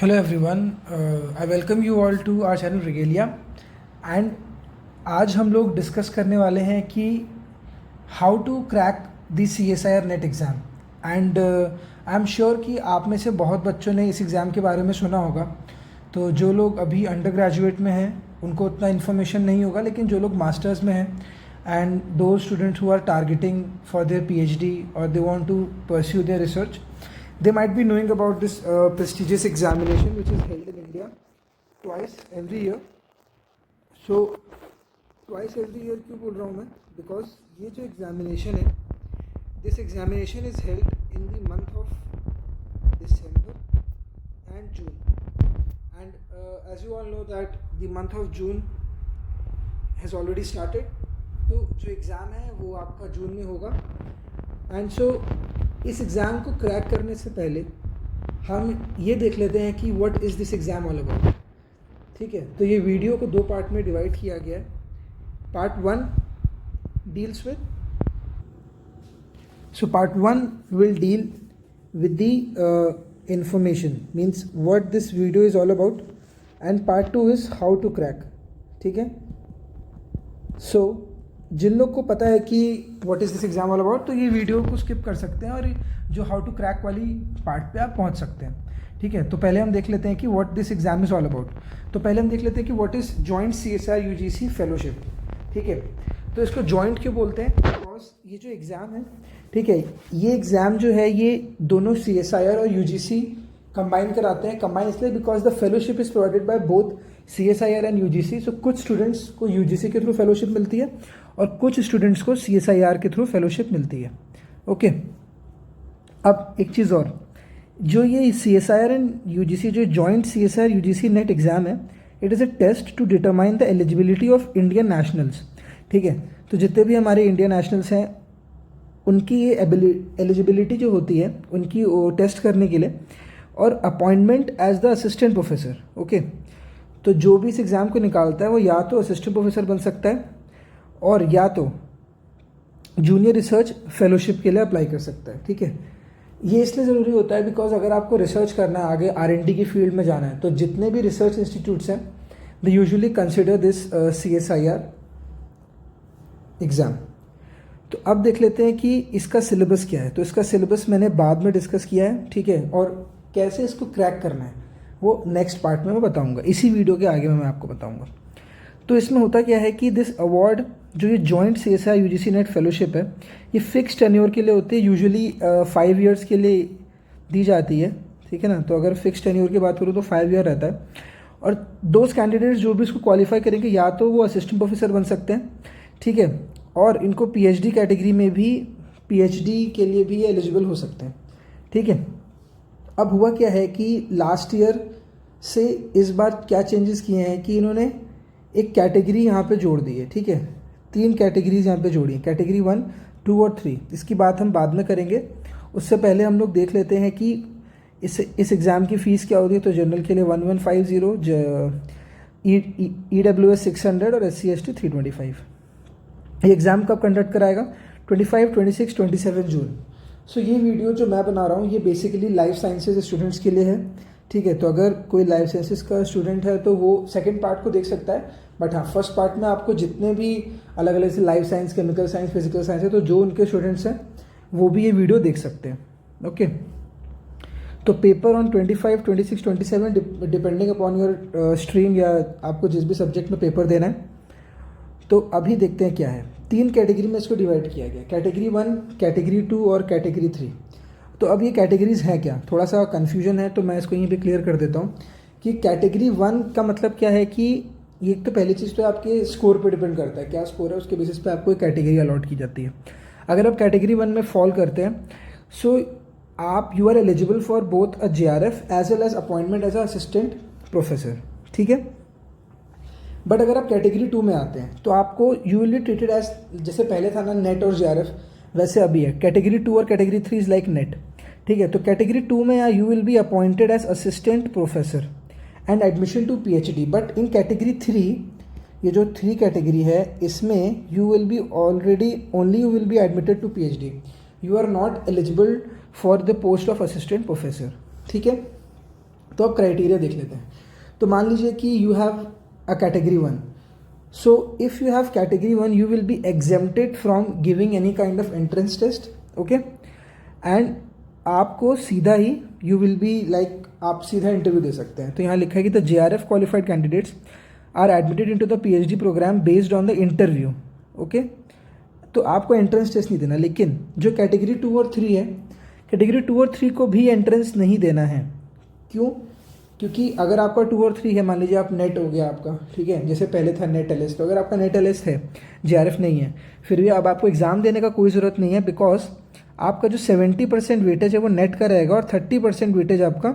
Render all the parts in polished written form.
Hello everyone, I welcome you all to our channel Regalia and आज हम लोग discuss करने वाले हैं कि how to crack the CSIR NET exam and I am sure कि आप में से बहुत बच्चों ने इस एग्ज़ाम के बारे में सुना होगा। तो जो लोग अभी अंडर ग्रेजुएट में हैं उनको उतना इन्फॉर्मेशन नहीं होगा, लेकिन जो लोग मास्टर्स में हैं and those students who are targeting for their PhD और they want to pursue their research, they might be knowing about this prestigious examination which is held in India twice every year. So twice every year क्यों बोल रहा हूँ मैं? Because ये जो examination है, this examination is held in the month of December and June. And as you all know that the month of June has already started. तो जो एग्ज़ाम है वो आपका जून में होगा एंड सो इस एग्ज़ाम को क्रैक करने से पहले हम ये देख लेते हैं कि what is this exam all about. ठीक है, तो ये वीडियो को दो पार्ट में डिवाइड किया गया है। Part 1 deals with part 1 will deal with the information, means what this video is all about, and part 2 is how to crack. ठीक है, सो जिन लोग को पता है कि what is this exam all about, तो ये वीडियो को स्किप कर सकते हैं और जो हाउ टू क्रैक वाली पार्ट पे आप पहुंच सकते हैं। ठीक है, तो पहले हम देख लेते हैं कि what this exam is all about. तो पहले हम देख लेते हैं कि what is joint CSIR UGC fellowship. ठीक है, तो इसको जॉइंट क्यों बोलते हैं? बिकॉज ये जो एग्ज़ाम है, ठीक है, ये एग्ज़ाम जो है ये दोनों CSIR और UGC कंबाइन कराते हैं। कंबाइन इसलिए because the fellowship is provided by both CSIR and UGC। सो कुछ स्टूडेंट्स को UGC के थ्रू फेलोशिप मिलती है और कुछ स्टूडेंट्स को CSIR के थ्रू फेलोशिप मिलती है। ओके, अब एक चीज़ और, जो ये CSIR एंड UGC जो joint CSIR UGC net exam है, it is a test to determine the eligibility of Indian nationals. ठीक है, तो जितने भी हमारे इंडियन नेशनल्स हैं उनकी ये एलिजिबिलिटी जो होती है उनकी वो टेस्ट करने के लिए, और appointment as the assistant professor. Okay, तो जो भी इस एग्ज़ाम को निकालता है वो या तो असिस्टेंट प्रोफेसर बन सकता है और या तो जूनियर रिसर्च फेलोशिप के लिए अप्लाई कर सकता है। ठीक है, ये इसलिए ज़रूरी होता है बिकॉज अगर आपको रिसर्च करना है, आगे R&D की फील्ड में जाना है, तो जितने भी रिसर्च इंस्टीट्यूट्स हैं they usually consider this CSIR exam. तो अब देख लेते हैं कि इसका सिलेबस क्या है। तो इसका सिलेबस मैंने बाद में डिस्कस किया है। ठीक है, और कैसे इसको क्रैक करना है वो नेक्स्ट पार्ट में मैं बताऊंगा, इसी वीडियो के आगे में मैं आपको बताऊंगा। तो इसमें होता क्या है कि दिस अवार्ड जो ये joint CSIR UGC net fellowship है, ये फिक्स टेन्योर के लिए होती है, यूजुअली 5 ईयर्स के लिए दी जाती है। ठीक है ना, तो अगर फिक्स टेन्योर की बात करूँ तो 5 ईयर रहता है, और दो कैंडिडेट्स जो भी इसको क्वालिफाई करेंगे या तो वो असिस्टेंट प्रोफेसर बन सकते हैं, ठीक है, और इनको PhD कैटेगरी में भी PhD के लिए भी एलिजिबल हो सकते हैं। ठीक है, अब हुआ क्या है कि लास्ट ईयर से इस बार क्या चेंजेस किए हैं कि इन्होंने एक कैटेगरी यहाँ पे जोड़ दी है। ठीक है, 3 कैटेगरीज यहाँ पे जोड़ी, कैटेगरी 1, 2 और 3। इसकी बात हम बाद में करेंगे, उससे पहले हम लोग देख लेते हैं कि इस एग्ज़ाम की फ़ीस क्या होती है। तो जनरल के लिए 1150, EWS 600 और SC ST 325। ये एग्ज़ाम कब कंडक्ट कराएगा? 25, 26, 27 जून। सो ये वीडियो जो मैं बना रहा हूँ ये बेसिकली लाइफ साइंसेज स्टूडेंट्स के लिए है। ठीक है, तो अगर कोई लाइफ साइंसेज का स्टूडेंट है तो वो सेकंड पार्ट को देख सकता है, बट हाँ, फर्स्ट पार्ट में आपको जितने भी अलग अलग से life science, chemical science, physical science है, तो जो उनके स्टूडेंट्स हैं वो भी ये वीडियो देख सकते हैं। ओके, तो paper on 25, 26, 27 depending upon your stream या आपको जिस भी सब्जेक्ट में पेपर देना है। तो अभी देखते हैं क्या है। 3 कैटेगरी में इसको डिवाइड किया गया, कैटेगरी 1, कैटेगरी 2 और कैटेगरी 3। तो अब ये कैटेगरीज हैं क्या, थोड़ा सा कन्फ्यूजन है, तो मैं इसको यहीं पे क्लियर कर देता हूँ कि कैटेगरी 1 का मतलब क्या है कि ये तो पहली चीज़ तो आपके स्कोर पे डिपेंड करता है, क्या स्कोर है उसके बेसिस पे आपको एक कैटेगरी अलॉट की जाती है। अगर आप कैटेगरी 1 में फॉल करते हैं, सो आप you are eligible for both a JRF as well as appointment as a assistant professor. ठीक है, बट अगर आप कैटेगरी 2 में आते हैं तो आपको you will be treated as, जैसे पहले था ना नेट और JRF, वैसे अभी है कैटेगरी 2 और कैटेगरी 3 इज़ लाइक नेट। ठीक है, तो कैटेगरी 2 में you will be appointed as assistant professor and admission to PhD। But in category 3, ये जो 3 कैटेगरी है, इसमें you will be only you will be admitted to PhD, you are not eligible for the post of assistant professor. ठीक है, तो अब criteria देख लेते हैं। तो मान लीजिए कि you have a category 1, so if you have category 1 you will be exempted from giving any kind of entrance test, okay, and आपको सीधा ही यू विल बी लाइक आप सीधा इंटरव्यू दे सकते हैं। तो यहाँ लिखा है कि the JRF qualified candidates are admitted into the PhD programme based on the interview, okay. तो आपको एंट्रेंस टेस्ट नहीं देना, लेकिन जो कैटेगरी 2 और 3 है, कैटेगरी 2 और 3 को भी एंट्रेंस नहीं देना है। क्यों? क्योंकि अगर आपका 2 और 3 है, मान लीजिए आप नेट हो गया आपका, ठीक है, जैसे पहले था नेट एलएस, तो अगर आपका नेट एलएस है, JRF नहीं है, फिर भी अब आपको एग्ज़ाम देने का कोई ज़रूरत नहीं है, बिकॉज आपका जो 70% वेटेज है वो नेट का रहेगा और 30% वेटेज आपका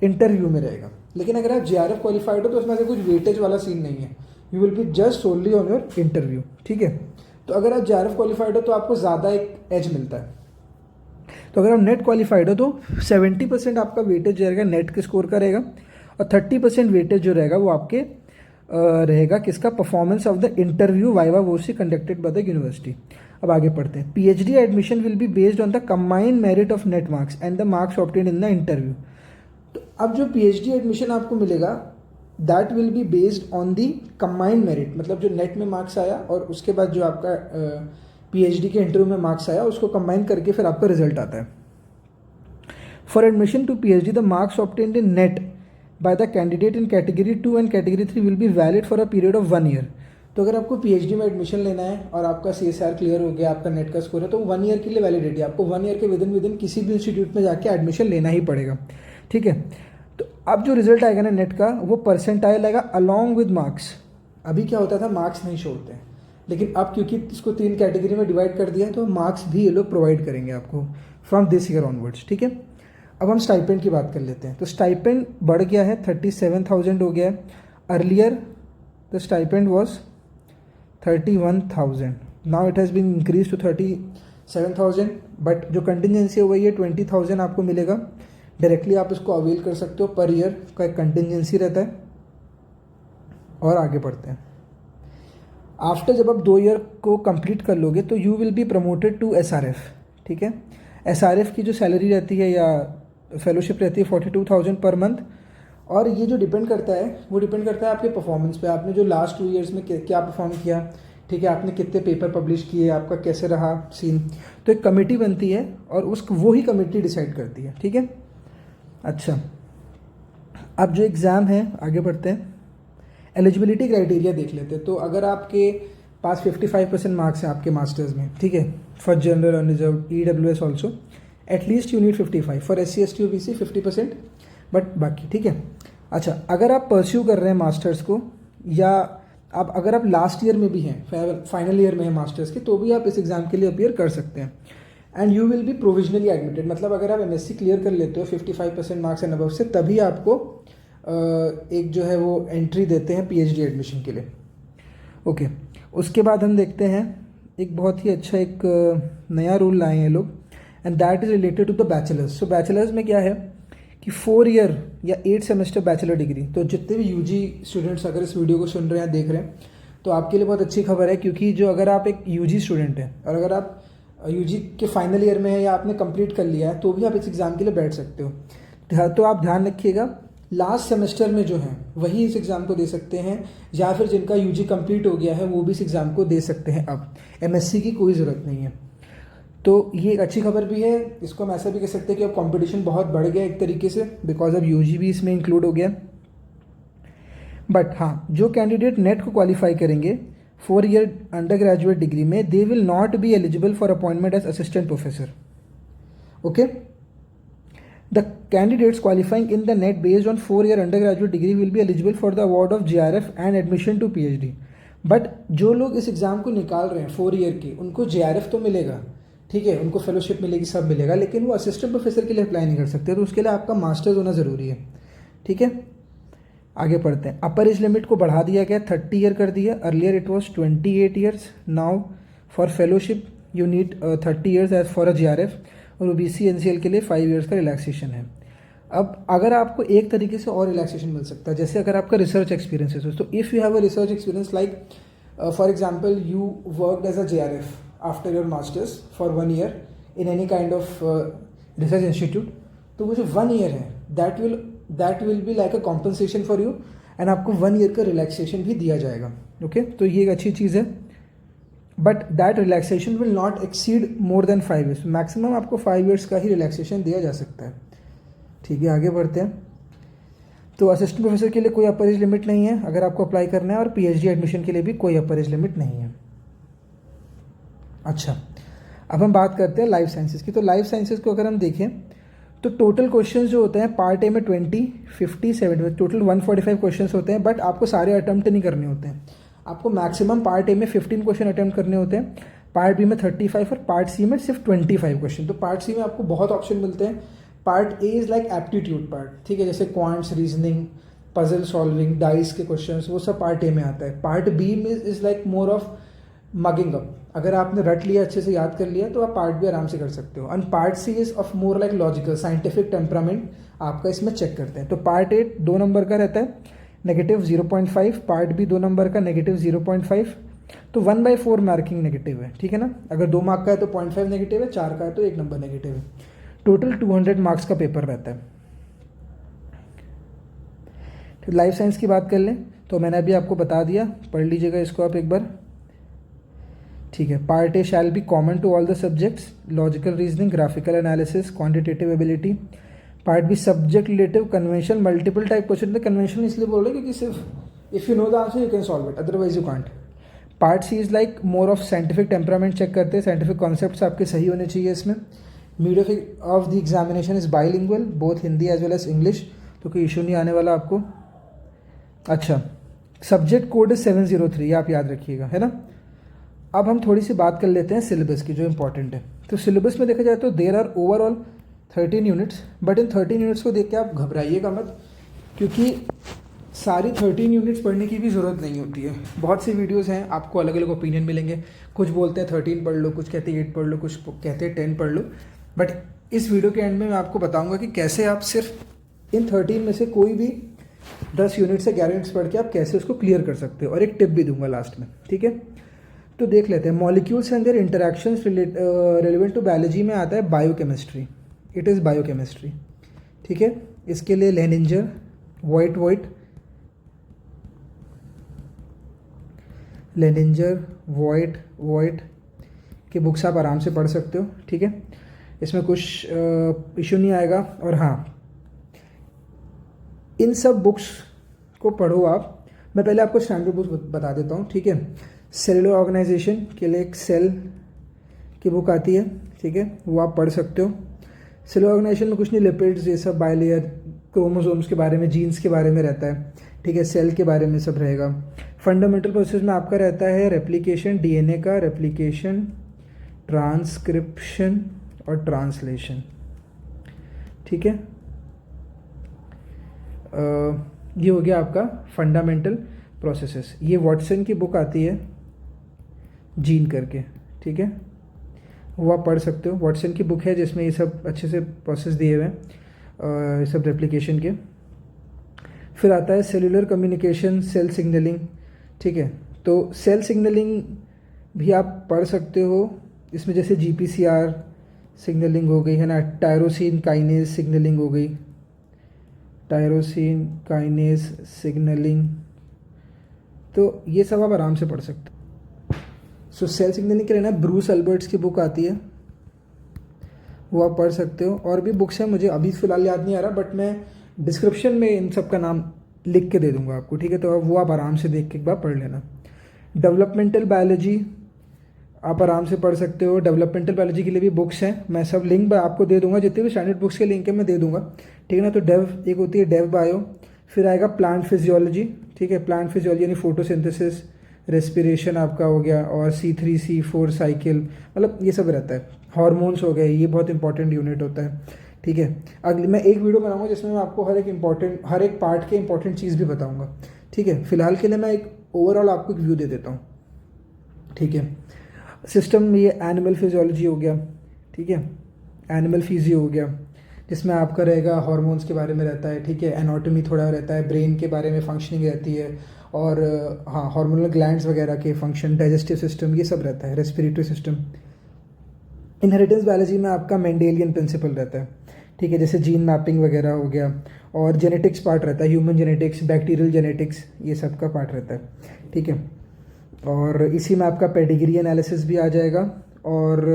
इंटरव्यू में रहेगा। लेकिन अगर आप JRF क्वालिफाइड हो तो उसमें से कुछ वेटेज वाला सीन नहीं है, you will be just solely on your interview, ठीक है। तो अगर आप JRF क्वालिफाइड हो तो आपको ज़्यादा एक एज मिलता है। तो अगर आप नेट क्वालिफाइड हो तो 70% आपका वेटेज जो रहेगा नेट के स्कोर का रहेगा और 30% वेटेज जो रहेगा वो आपके रहेगा किसका, performance of the interview viva voce conducted by the university. अब आगे पढ़ते हैं। PhD admission will be based on the combined merit of net marks and the marks obtained in the interview. तो अब जो PhD एडमिशन आपको मिलेगा that will be based on the combined merit, मतलब जो नेट में मार्क्स आया और उसके बाद जो आपका PhD के इंटरव्यू में मार्क्स आया उसको कंबाइन करके फिर आपका रिजल्ट आता है। For admission to PhD the marks obtained in NET by the candidate in category 2 and category 3 will be valid for a period of 1 year. तो अगर आपको PhD में एडमिशन लेना है और आपका CSR क्लियर हो गया, आपका नेट का स्कोर है, तो 1 ईयर के लिए वैलिडिटी, आपको 1 ईयर के विद इन किसी भी इंस्टीट्यूट में जाके एडमिशन लेना ही पड़ेगा, ठीक है। तो अब जो रिजल्ट आएगा ना नेट का, वो परसेंटाइल आएगा अलॉन्ग विद मार्क्स। अभी क्या होता था, मार्क्स नहीं छोड़ते हैं, लेकिन अब क्योंकि इसको 3 कैटेगरी में डिवाइड कर दिया है तो मार्क्स भी ये लोग प्रोवाइड करेंगे आपको फ्रॉम दिस ईयर ऑनवर्ड्स, ठीक है। अब हम स्टाइपेंड की बात कर लेते हैं। तो स्टाइपेंड बढ़ गया है, 37,000 हो गया है। Earlier the stipend was 31,000, now it has been increase to 37,000, but जो कंटिजेंसी हो गई है 20,000 आपको मिलेगा डायरेक्टली, आप इसको अवेल कर सकते हो। पर ईयर का एक कंटिजेंसी रहता है। और आगे बढ़ते हैं। आफ्टर जब आप 2 ईयर को कंप्लीट कर लोगे तो you will be promoted to SRF, ठीक है। SRF की जो सैलरी रहती है या फेलोशिप रहती है 42,000 पर मंथ, और ये जो डिपेंड करता है वो डिपेंड करता है आपके परफॉर्मेंस पे, आपने जो लास्ट 2 ईयर्स में क्या परफॉर्म किया, ठीक है, आपने कितने पेपर पब्लिश किए, आपका कैसे रहा सीन। तो एक कमेटी बनती है और वो ही कमेटी डिसाइड करती है, ठीक है। अच्छा, अब जो एग्ज़ाम है, आगे बढ़ते हैं। एलिजिबिलिटी क्राइटेरिया देख लेते हैं। तो अगर आपके पास 55% मार्क्स हैं आपके मास्टर्स में, ठीक है, for general unreserved EWS also, at least you need 55, for SC ST OBC 50%, but बाकी ठीक है। अच्छा, अगर आप परस्यू कर रहे हैं मास्टर्स को, या आप अगर आप लास्ट ईयर में भी हैं, फाइनल ईयर में हैं मास्टर्स के, तो भी आप इस एग्ज़ाम के लिए अपीयर कर सकते हैं। And you will B provisionally admitted, मतलब अगर आप MSc क्लियर कर लेते हो 55% मार्क्स एंड अबव से, तभी आपको एक जो है वो एंट्री देते हैं PhD एडमिशन के लिए, ओके। उसके बाद हम देखते हैं एक बहुत ही अच्छा एक नया रूल लाए हैं लोग, and that is related to the bachelors. So bachelors में क्या है कि 4 ईयर या 8 सेमेस्टर बैचलर डिग्री। तो जितने भी UG स्टूडेंट्स अगर इस वीडियो को सुन रहे हैं, देख रहे हैं, तो आपके लिए बहुत अच्छी खबर है, क्योंकि जो अगर आप एक UG स्टूडेंट हैं और अगर आप UG के फाइनल ईयर में है या आपने कंप्लीट कर लिया है, तो भी आप इस एग्ज़ाम के लिए बैठ सकते हो। तो आप ध्यान रखिएगा, लास्ट सेमेस्टर में जो है वही इस एग्ज़ाम को दे सकते हैं, या फिर जिनका UG कंप्लीट हो गया है वो भी इस एग्ज़ाम को दे सकते हैं। अब MSc की कोई ज़रूरत नहीं है। तो ये एक अच्छी खबर भी है। इसको हम ऐसा भी कह सकते हैं कि अब कंपटीशन बहुत बढ़ गया एक तरीके से, बिकॉज अब UG भी इसमें इंक्लूड हो गया। बट हाँ, जो कैंडिडेट नेट को क्वालिफाई करेंगे 4 ईयर अंडर ग्रेजुएट डिग्री में, they will not be eligible for appointment as assistant professor, okay. The candidates qualifying in the NET based on 4 year undergraduate degree will be eligible for the award of JRF and admission to PhD. But जो लोग इस exam को निकाल रहे हैं 4 year की, उनको JRF तो मिलेगा, ठीक है, उनको फेलोशिप मिलेगी, सब मिलेगा, लेकिन वो असिस्टेंट प्रोफेसर के लिए अप्लाई नहीं कर सकते। तो उसके लिए आपका मास्टर्स होना ज़रूरी है, ठीक है। आगे पढ़ते हैं। अपर एज लिमिट को बढ़ा दिया गया, 30 ईयर कर दिया। Earlier it was 28 years, now for fellowship you need 30 years age for a JRF, और OBC NCL के लिए 5 ईयर्स का रिलैक्सेशन है। अब अगर आपको एक तरीके से और रिलैक्सेशन मिल सकता है, जैसे अगर आपका रिसर्च एक्सपीरियंस है, तो if you have a research experience like for example you worked as a JRF after your masters for 1 year in any kind of research institute, तो वो जो 1 ईयर है that will that will be like a compensation for you, and आपको 1 year का relaxation भी दिया जाएगा। Okay तो ये एक अच्छी चीज़ है, but that relaxation will not exceed more than 5 years. Maximum आपको 5 ईयर्स का ही रिलैक्सेशन दिया जा सकता है। ठीक है, आगे बढ़ते हैं। तो असिस्टेंट प्रोफेसर के लिए कोई अपर एज लिमिट नहीं है अगर आपको अप्लाई करना है, और पीएचडी एडमिशन के लिए भी कोई अपर एज लिमिट नहीं है। अच्छा, अब हम बात करते हैं लाइफ साइंसेज की। तो लाइफ साइंसेज को अगर हम देखें तो टोटल क्वेश्चंस जो होते हैं पार्ट ए में 20, 50, 70 टोटल 145 क्वेश्चंस होते हैं, बट आपको सारे अटैम्प्ट नहीं करने होते हैं। आपको मैक्सिमम पार्ट ए में 15 क्वेश्चन अटैम्प्ट करने होते हैं, पार्ट बी में 35 और पार्ट सी में सिर्फ 25 क्वेश्चन। तो पार्ट सी में आपको बहुत ऑप्शन मिलते हैं। Part A is like aptitude part, ठीक है, जैसे quants, reasoning, puzzle solving, dice के क्वेश्चंस, वो सब पार्ट ए में आता है। पार्ट बी में is like more of mugging up. अगर आपने रट लिया, अच्छे से याद कर लिया, तो आप पार्ट भी आराम से कर सकते हो। And part C is of more like logical, scientific temperament आपका इसमें चेक करते हैं। तो पार्ट ए 2 नंबर का रहता है, -0.5, पार्ट बी 2 नंबर का -0.5, तो 1/4 मार्किंग नेगेटिव है, ठीक है ना। अगर 2 मार्क का है तो 0.5 नेगेटिव है, 4 का है तो 1 नंबर नेगेटिव है। टोटल 200 मार्क्स का पेपर रहता है। तो लाइफ साइंस की बात कर लें तो मैंने अभी आपको बता दिया, पढ़ लीजिएगा इसको आप एक बार, ठीक है। Part A shall be common to all the subjects, logical reasoning, graphical analysis, quantitative ability. Part B subject relative, convention, multiple type question. तो कन्वेंशन इसलिए बोल रहे हैं क्योंकि सिर्फ if you know the answer you can solve it, otherwise you can't. Part C is like more of scientific temperament check करते हैं, scientific concepts आपके सही होने चाहिए इसमें। Medium of the examination is bilingual, both Hindi as well as English, तो कोई issue नहीं आने वाला आपको। अच्छा, सब्जेक्ट कोड इज 703, आप याद रखिएगा, है ना। अब हम थोड़ी सी बात कर लेते हैं सिलेबस की, जो इंपॉर्टेंट है। तो सिलेबस में देखा जाए तो there are overall 13 units, but in 13 units को देख के आप घबराइएगा मत, क्योंकि सारी 13 यूनिट्स पढ़ने की भी ज़रूरत नहीं होती है। बहुत सी वीडियोस हैं, आपको अलग अलग ओपिनियन मिलेंगे। कुछ बोलते हैं 13 पढ़ लो, कुछ कहते हैं 8 पढ़ लो, कुछ कहते हैं 10 पढ़ लो। बट इस वीडियो के एंड में मैं आपको बताऊँगा कि कैसे आप सिर्फ इन 13 में से कोई भी 10 यूनिट से 11 यूनिट्स पढ़ के आप कैसे उसको क्लियर कर सकते हो, और एक टिप भी दूंगा लास्ट में, ठीक है। तो देख लेते हैं। Molecules and their interactions relevant to biology में आता है बायोकेमिस्ट्री, इट इज़ बायोकेमिस्ट्री, ठीक है। इसके लिए लेनिंजर, वॉइट की बुक्स आप आराम से पढ़ सकते हो, ठीक है। इसमें कुछ इशू नहीं आएगा। और हाँ, इन सब बुक्स को पढ़ो आप। मैं पहले आपको स्टैंडर्ड बुक्स बता देता हूँ, ठीक है। सेलुलर ऑर्गेनाइजेशन के लिए एक सेल की बुक आती है, ठीक है, वो आप पढ़ सकते हो। सेलुलर ऑर्गेनाइजेशन में कुछ नहीं, लिपिड्स, ये सब, बायलेयर, क्रोमोसोम्स के बारे में, जीन्स के बारे में रहता है, ठीक है। सेल के बारे में सब रहेगा। फंडामेंटल प्रोसेस में आपका रहता है रेप्लिकेशन, डीएनए का रेप्लिकेशन, ट्रांसक्रिप्शन और ट्रांसलेशन, ठीक है। ये हो गया आपका फंडामेंटल प्रोसेसेस। ये वॉटसन की बुक आती है जीन करके, ठीक है, वो आप पढ़ सकते हो। वॉटसन की बुक है जिसमें ये सब अच्छे से प्रोसेस दिए हुए हैं, ये सब रेप्लिकेशन के। फिर आता है सेलुलर कम्युनिकेशन, सेल सिग्नलिंग, ठीक है। तो सेल सिग्नलिंग भी आप पढ़ सकते हो। इसमें जैसे GPCR सिग्नलिंग हो गई, है ना, टायरोसिन काइनेज सिग्नलिंग हो गई, टायरोसिन काइनेज सिग्नलिंग, तो ये सब आप आराम से पढ़ सकते हो। सो सेल सिग्नलिंग के लिए ना ब्रूस अल्बर्ट्स की बुक आती है, वो आप पढ़ सकते हो। और भी बुक्स हैं, मुझे अभी फ़िलहाल याद नहीं आ रहा, बट मैं डिस्क्रिप्शन में इन सब का नाम लिख के दे दूंगा आपको, ठीक है। तो वो आप आराम से देख के एक बार पढ़ लेना। डेवलपमेंटल बायोलॉजी आप आराम से पढ़ सकते हो। डेवलपमेंटल बायोलॉजी के लिए भी बुक्स हैं, मैं सब लिंक आपको दे दूंगा, जितने भी स्टैंडर्ड बुक्स के लिंक है मैं दे दूंगा, ठीक है ना। तो डेव एक होती है डेव बायो, फिर आएगा प्लांट फिजियोलॉजी, ठीक है। प्लांट फिजियोलॉजी यानी फोटोसिंथेसिस, रेस्पिरेशन आपका हो गया, और C3, C4 साइकिल, मतलब ये सब रहता है। हार्मोन्स हो गए, ये बहुत इंपॉर्टेंट यूनिट होता है, ठीक है। अगली मैं एक वीडियो बनाऊंगा जिसमें मैं आपको हर एक पार्ट के इंपॉर्टेंट चीज़ भी बताऊंगा, ठीक है। फिलहाल के लिए मैं एक ओवरऑल आपको एक व्यू दे देता हूँ, ठीक है। सिस्टम में ये एनिमल फिजियोलॉजी हो गया, ठीक है, एनिमल फिजियो हो गया, जिसमें आपका रहेगा हार्मोन्स के बारे में रहता है, ठीक है। एनाटॉमी थोड़ा रहता है, ब्रेन के बारे में फंक्शनिंग रहती है, और हाँ, हार्मोनल ग्लैंड्स वगैरह के फंक्शन, डाइजेस्टिव सिस्टम, ये सब रहता है, रेस्पिरेटरी सिस्टम। इनहेरिटेंस बायोलॉजी में आपका मेंडेलियन प्रिंसिपल रहता है, ठीक है, जैसे जीन मैपिंग वगैरह हो गया, और जेनेटिक्स पार्ट रहता है, ह्यूमन जेनेटिक्स, बैक्टीरियल जेनेटिक्स, ये सब का पार्ट रहता है। ठीक है, और इसी में आपका पेडिग्री एनालिसिस भी आ जाएगा, और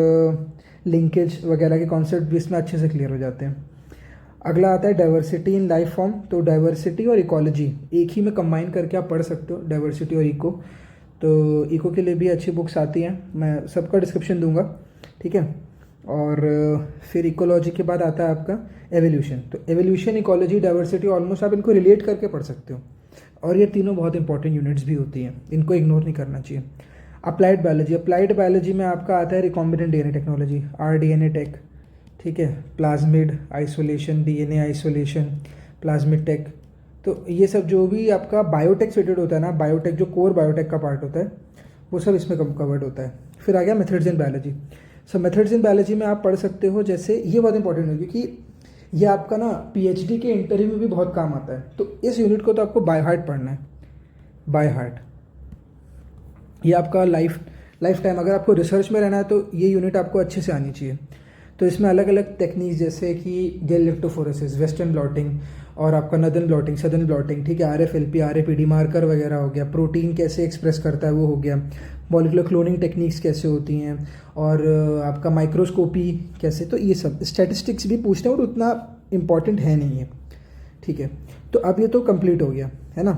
लिंकेज वगैरह के कॉन्सेप्ट भी इसमें अच्छे से क्लियर हो जाते हैं। अगला आता है डाइवर्सिटी इन लाइफ फॉर्म। तो डाइवर्सिटी और इकोलॉजी एक ही में कंबाइन करके आप पढ़ सकते हो, डाइवर्सिटी और इको। तो इको के लिए भी अच्छी बुक्स आती हैं, मैं सबका डिस्क्रिप्शन दूंगा। ठीक है, और फिर इकोलॉजी के बाद आता है आपका एवोल्यूशन। तो एवोल्यूशन, इकोलॉजी, डाइवर्सिटी ऑलमोस्ट आप इनको रिलेट करके पढ़ सकते हो, और ये तीनों बहुत इंपॉर्टेंट यूनिट्स भी होती हैं, इनको इग्नोर नहीं करना चाहिए। अप्लाइड बायोलॉजी, अप्लाइड बायोलॉजी में आपका आता है recombinant DNA technology, rDNA tech. ठीक है, plasmid isolation, DNA isolation, plasmid tech. तो ये सब जो भी आपका बायोटेक रिलेटेड होता है ना, बायोटेक जो कोर बायोटेक का पार्ट होता है, वो सब इसमें कवर्ड होता है। फिर आ गया methods in biology. So methods in biology में आप पढ़ सकते हो, जैसे ये बहुत इंपॉर्टेंट है क्योंकि ये आपका ना पीएचडी के इंटरव्यू में भी बहुत काम आता है। तो इस यूनिट को तो आपको बाय हार्ट पढ़ना है, बाय हार्ट। ये आपका लाइफ टाइम अगर आपको रिसर्च में रहना है तो ये यूनिट आपको अच्छे से आनी चाहिए। तो इसमें अलग अलग टेक्निक्स जैसे कि गेल इलेक्ट्रोफोरेसिस, वेस्टर्न ब्लॉटिंग, और आपका नदर्न ब्लॉटिंग, सदर्न ब्लॉटिंग, ठीक है, आरएफएलपी, आरएपीडी मार्कर वगैरह हो गया, प्रोटीन कैसे एक्सप्रेस करता है वो हो गया, मॉलिक्यूलर क्लोनिंग टेक्निक्स कैसे होती हैं, और आपका माइक्रोस्कोपी कैसे। तो ये सब स्टैटिस्टिक्स भी पूछते हैं और उतना इम्पॉर्टेंट है नहीं है। ठीक है, तो अब ये तो कंप्लीट हो गया है ना,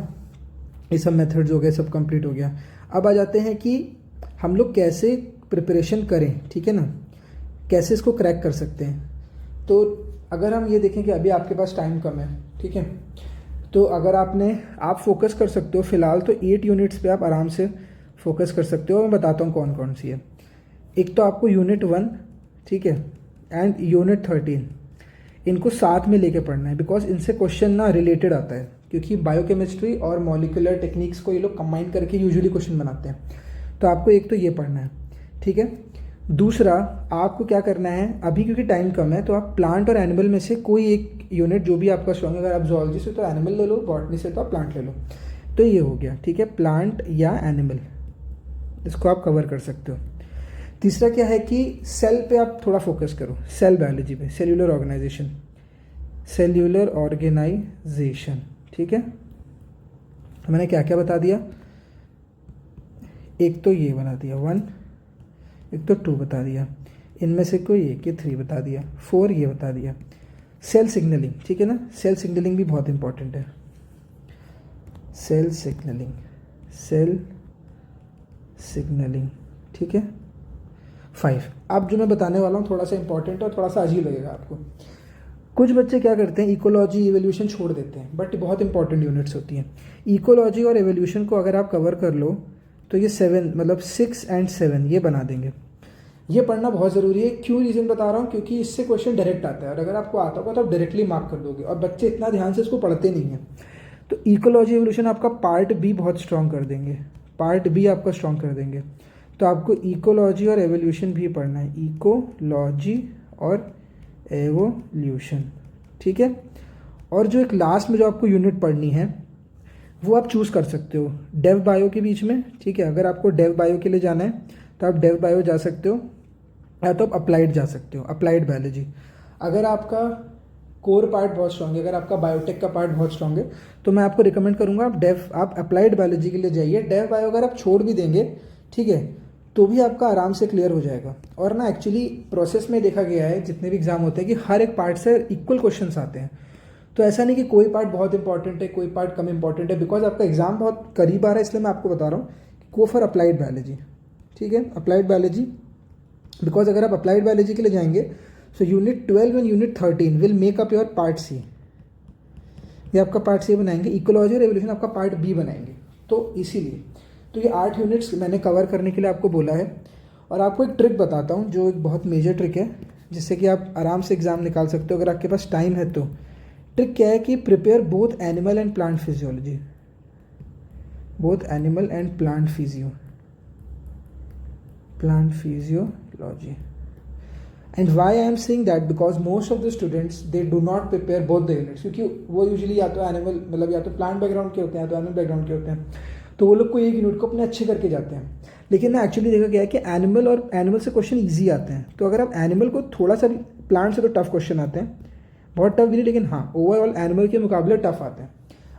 ये सब मेथड्स हो गए, सब कंप्लीट हो गया। अब आ जाते हैं कि हम लोग कैसे प्रिपरेशन करें, ठीक है ना, कैसे इसको क्रैक कर सकते हैं। तो अगर हम ये देखें कि अभी आपके पास टाइम कम है, ठीक है, तो अगर आप फोकस कर सकते हो फ़िलहाल तो 8 यूनिट्स पे आप आराम से फोकस कर सकते हो। मैं बताता हूँ कौन कौन सी है। एक तो आपको यूनिट 1, ठीक है, एंड यूनिट 13, इनको साथ में लेके पढ़ना है, बिकॉज इनसे क्वेश्चन ना रिलेटेड आता है, क्योंकि बायोकेमिस्ट्री और मॉलिक्यूलर टेक्निक्स को ये लोग कंबाइन करके यूजुअली क्वेश्चन बनाते हैं। तो आपको एक तो ये पढ़ना है, ठीक है। दूसरा, आपको क्या करना है, अभी क्योंकि टाइम कम है, तो आप प्लांट और एनिमल में से कोई एक यूनिट जो भी आपका स्ट्रॉन्ग है, अगर आप जूलॉजी से तो एनिमल ले लो, बॉटनी से तो आप प्लांट ले लो। तो ये हो गया, ठीक है, प्लांट या एनिमल, इसको आप कवर कर सकते हो। तीसरा क्या है कि सेल पे आप थोड़ा फोकस करो, सेल बायोलॉजी पे, सेल्यूलर ऑर्गेनाइजेशन, सेल्यूलर ऑर्गेनाइजेशन, ठीक है। मैंने क्या क्या बता दिया, एक तो ये बता दिया 1, एक तो 2 बता दिया, इनमें से कोई एक, ये 3 बता दिया, 4 ये बता दिया। सेल सिग्नलिंग, ठीक है ना, सेल सिग्नलिंग भी बहुत इंपॉर्टेंट है। सेल सिग्नलिंग, सेल सिग्नलिंग, ठीक है। 5, अब जो मैं बताने वाला हूँ थोड़ा सा इंपॉर्टेंट और थोड़ा सा अजीब लगेगा आपको। कुछ बच्चे क्या करते हैं, इकोलॉजी एवोल्यूशन छोड़ देते हैं, बट बहुत इंपॉर्टेंट यूनिट्स होती हैं। इकोलॉजी और एवोल्यूशन को अगर आप कवर कर लो तो ये 7 मतलब 6 and 7 ये बना देंगे। ये पढ़ना बहुत ज़रूरी है। क्यों रीज़न बता रहा हूँ, क्योंकि इससे क्वेश्चन डायरेक्ट आता है, और अगर आपको आता होगा तो आप डायरेक्टली मार्क कर दोगे, और बच्चे इतना ध्यान से इसको पढ़ते नहीं हैं। तो इकोलॉजी एवोल्यूशन आपका पार्ट बी बहुत स्ट्रॉन्ग कर देंगे, पार्ट बी आपका स्ट्रॉन्ग कर देंगे। तो आपको इकोलॉजी और एवोल्यूशन भी पढ़ना है, इकोलॉजी और एवोल्यूशन, ठीक है। और जो एक लास्ट में जो आपको यूनिट पढ़नी है वो आप चूज़ कर सकते हो डेव बायो के बीच में, ठीक है। अगर आपको डेव बायो के लिए जाना है तो आप डेव बायो जा सकते हो, या तो आप अप्लाइड जा सकते हो, अप्लाइड बायोलॉजी। अगर आपका कोर पार्ट बहुत स्ट्रॉन्ग है, अगर आपका बायोटेक का पार्ट बहुत स्ट्रॉन्ग है, तो मैं आपको रिकमेंड करूँगा आप अप्लाइड बायोलॉजी के लिए जाइए। डेव बायो अगर आप छोड़ भी देंगे, ठीक है, तो भी आपका आराम से क्लियर हो जाएगा। और ना एक्चुअली प्रोसेस में देखा गया है, जितने भी एग्जाम होते हैं, कि हर एक पार्ट से इक्वल क्वेश्चंस आते हैं। तो ऐसा नहीं कि कोई पार्ट बहुत इंपॉर्टेंट है, कोई पार्ट कम इंपॉर्टेंट है। बिकॉज आपका एग्जाम बहुत करीब आ रहा है, इसलिए मैं आपको बता रहा हूँ गो फॉर अप्लाइड बायोलॉजी, ठीक है, अप्लाइड बायोलॉजी। बिकॉज अगर आप अप्लाइड बायोलॉजी के लिए जाएंगे so unit 12 and unit 13 will make up your part C. ये आपका पार्ट सी बनाएंगे, इकोलॉजी और एवोल्यूशन आपका पार्ट बी बनाएंगे। तो इसीलिए तो ये 8 यूनिट्स मैंने कवर करने के लिए आपको बोला है। और आपको एक ट्रिक बताता हूँ जो एक बहुत मेजर ट्रिक है, जिससे कि आप आराम से एग्जाम निकाल सकते हो अगर आपके पास टाइम है तो। ट्रिक क्या है कि prepare both animal and plant physiology, both animal and plant physiology. And why I am saying that, because most of the students they do not prepare both the units, क्योंकि वो usually या तो animal मतलब या तो plant background के होते हैं, या तो एनिमल बैकग्राउंड के होते हैं। तो वो लोग को एक यूनिट को अपने अच्छे करके जाते हैं। लेकिन ना एक्चुअली देखा गया है कि एनिमल से क्वेश्चन ईजी आते हैं। तो अगर आप एनिमल को थोड़ा सा भी, प्लांट से तो टफ क्वेश्चन आते हैं, बहुत टफ भी नहीं, लेकिन हाँ ओवरऑल एनिमल के मुकाबले टफ आते हैं।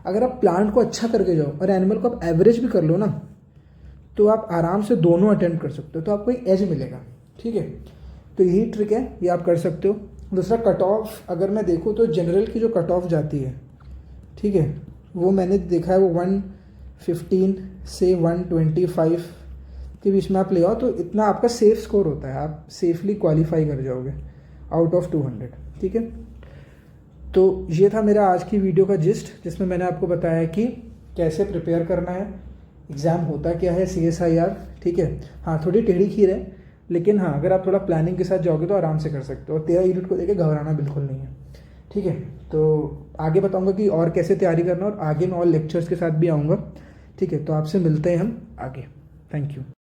अगर आप प्लांट को अच्छा करके जाओ और एनिमल को आप एवरेज भी कर लो ना, तो आप आराम से दोनों अटेम्प्ट कर सकते हो, तो आपको एक एज मिलेगा। ठीक है, तो यही ट्रिक है, ये आप कर सकते हो। दूसरा कट ऑफ अगर मैं देखूँ तो जनरल की जो कट ऑफ जाती है, ठीक है, वो मैंने देखा है वो 115 से 125 के बीच में आप ले आओ तो इतना आपका सेफ स्कोर होता है, आप सेफली क्वालिफाई कर जाओगे आउट ऑफ 200। ठीक है, तो ये था मेरा आज की वीडियो का जिस्ट, जिसमें मैंने आपको बताया कि कैसे प्रिपेयर करना है, एग्ज़ाम होता क्या है CSIR। ठीक है, हाँ थोड़ी टेढ़ी खीर है, लेकिन हाँ अगर आप थोड़ा प्लानिंग के साथ जाओगे तो आराम से कर सकते हो, और 13 यूनिट को देके घबराना बिल्कुल नहीं है। ठीक है, तो आगे बताऊंगा कि और कैसे तैयारी करना, और आगे मैं और लेक्चर्स के साथ भी आऊँगा। ठीक है, तो आपसे मिलते हैं हम आगे। Thank you.